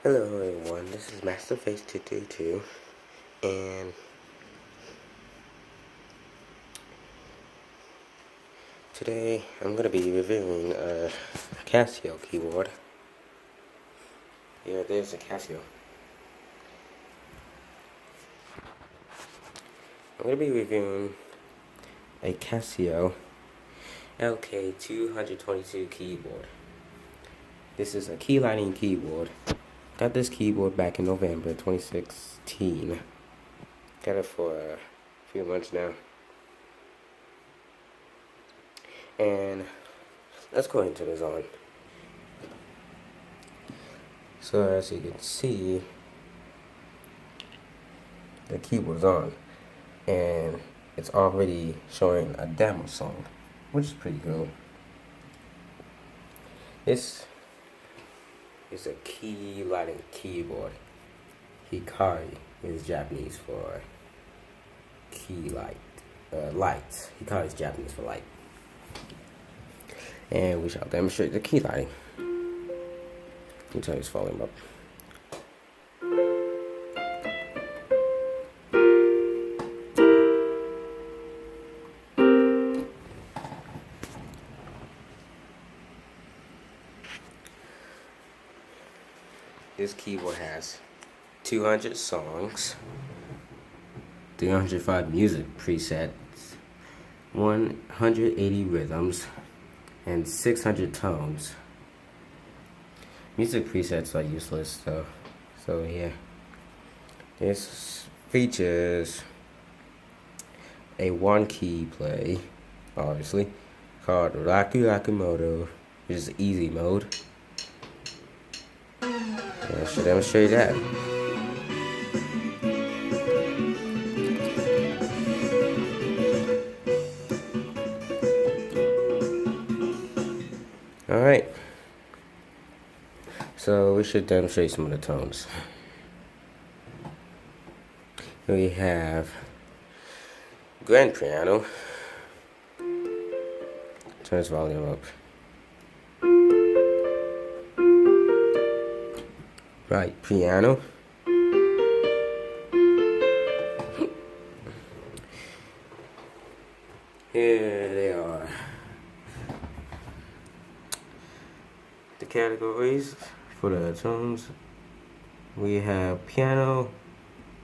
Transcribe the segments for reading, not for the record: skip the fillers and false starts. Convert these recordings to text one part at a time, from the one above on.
Hello everyone, this is MasterFace222, and today I'm going to be reviewing a CASIO keyboard. Here, there's a CASIO. I'm going to be reviewing a CASIO LK-222 keyboard. This is a key lighting keyboard. Got this keyboard back in November 2016. Got it for a few months now. And let's go into the design. So as you can see, the keyboard's on. And it's already showing a demo song, which is pretty cool. This is a key lighting keyboard. Hikari is Japanese for key light, lights. Hikari is Japanese for light. And we shall demonstrate the key lighting. Let me turn this volume up. This keyboard has 200 songs, 305 music presets, 180 rhythms, and 600 tones. Music presets are useless though, so yeah. This features a one-key play, obviously, called Raku Modo, which is easy mode. I should demonstrate that. Alright. So we should demonstrate some of the tones. We have grand piano. Turn this volume up. Right piano. Here they are. The categories for the tones. We have piano,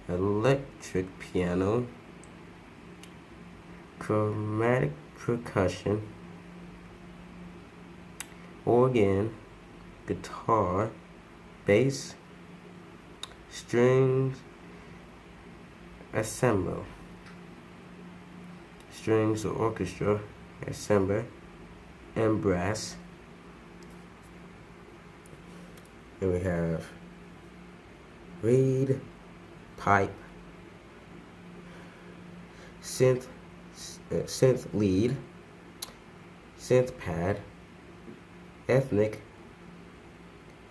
electric piano, chromatic percussion, organ, guitar, bass, strings, ensemble, strings or orchestra, ensemble, and brass. And we have reed, pipe, synth lead, synth pad, ethnic,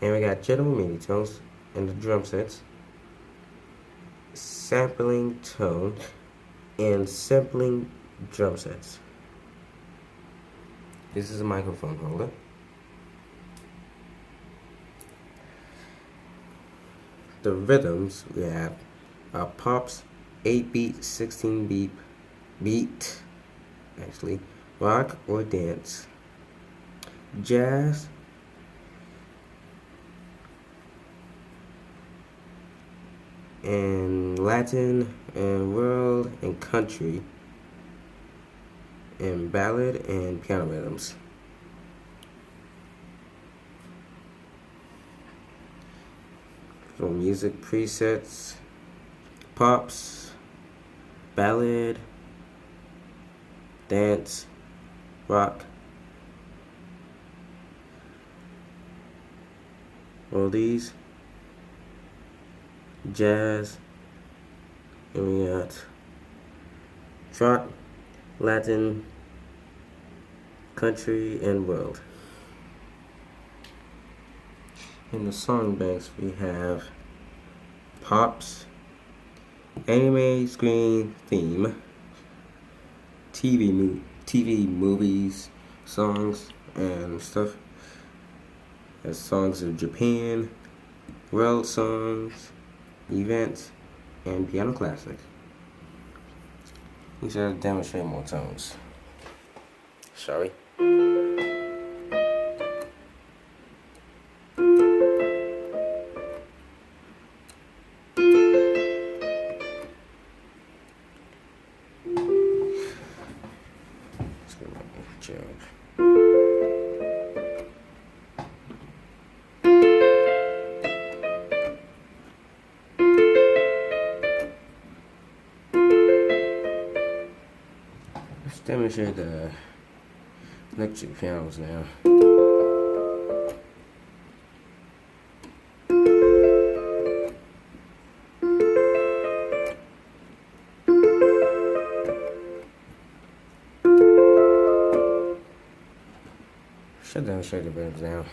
and we got general MIDI tones and the drum sets, sampling tone, and sampling drum sets. This is a microphone holder. The rhythms we have are pops, 8-beat, 16-beat, actually, rock or dance, jazz, and Latin, and world, and country, and ballad, and piano rhythms. So music presets, pops, ballad, dance, rock, oldies, jazz, and we got trot, Latin, country, and world. In the song banks we have pops, anime screen theme, TV movies, songs, and stuff. There's songs of Japan, world songs, events, and piano classic. We should demonstrate more tones. Sorry. Let's demonstrate the electric pianos now. Should demonstrate the rhythms now.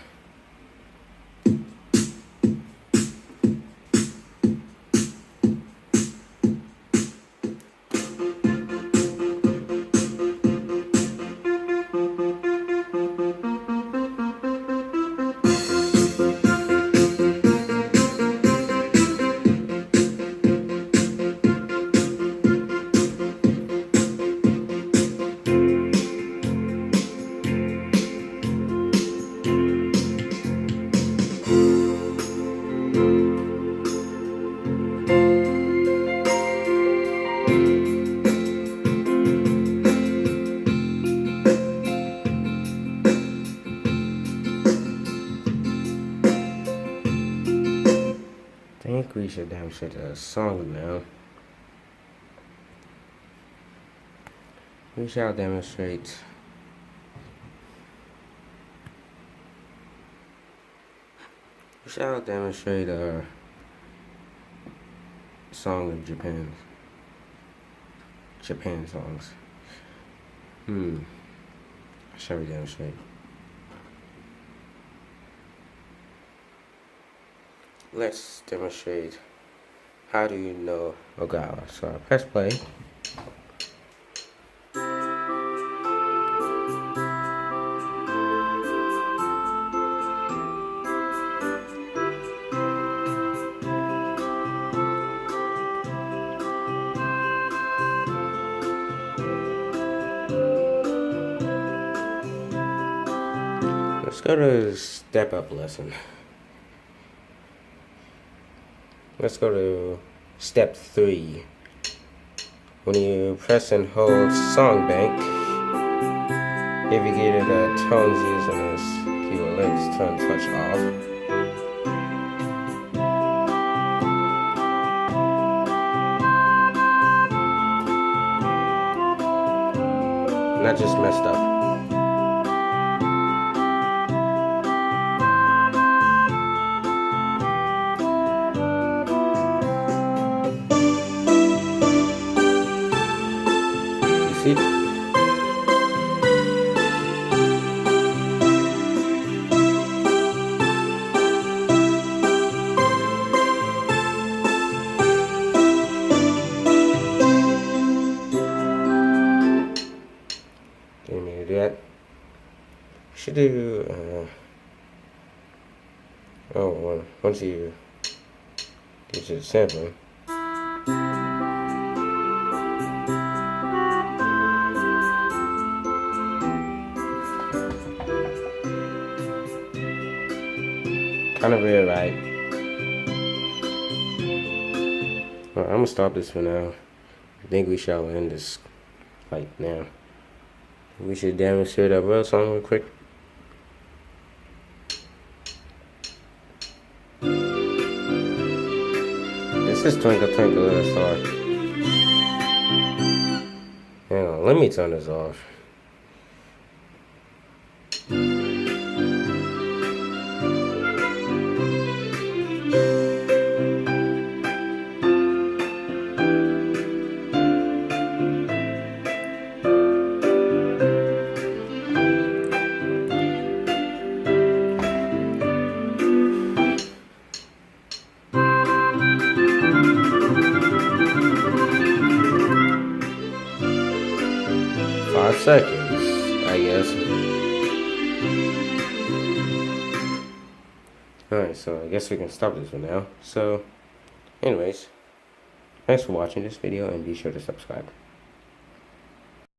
I think we should demonstrate a song now. We shall demonstrate a song of Japan songs. Shall we demonstrate? Let's demonstrate How Do You Know Ogawa. So I press play. Let's go to step up lesson. Let's go to step 3. When you press and hold song bank, if you get it tones using this keyword, let's turn touch off. And I just messed up. Didn't mean to do that. Should do once you get to the sampling. Kind of weird, right? Well, I'm gonna stop this for now. I think we shall end this like now. We should demonstrate that world song real quick. This is Twinkle Twinkle Little Star. Hang on, let me turn this off. Seconds, I guess. Alright. Alright, so I guess we can stop this one now. So, anyways, thanks for watching this video and be sure to subscribe.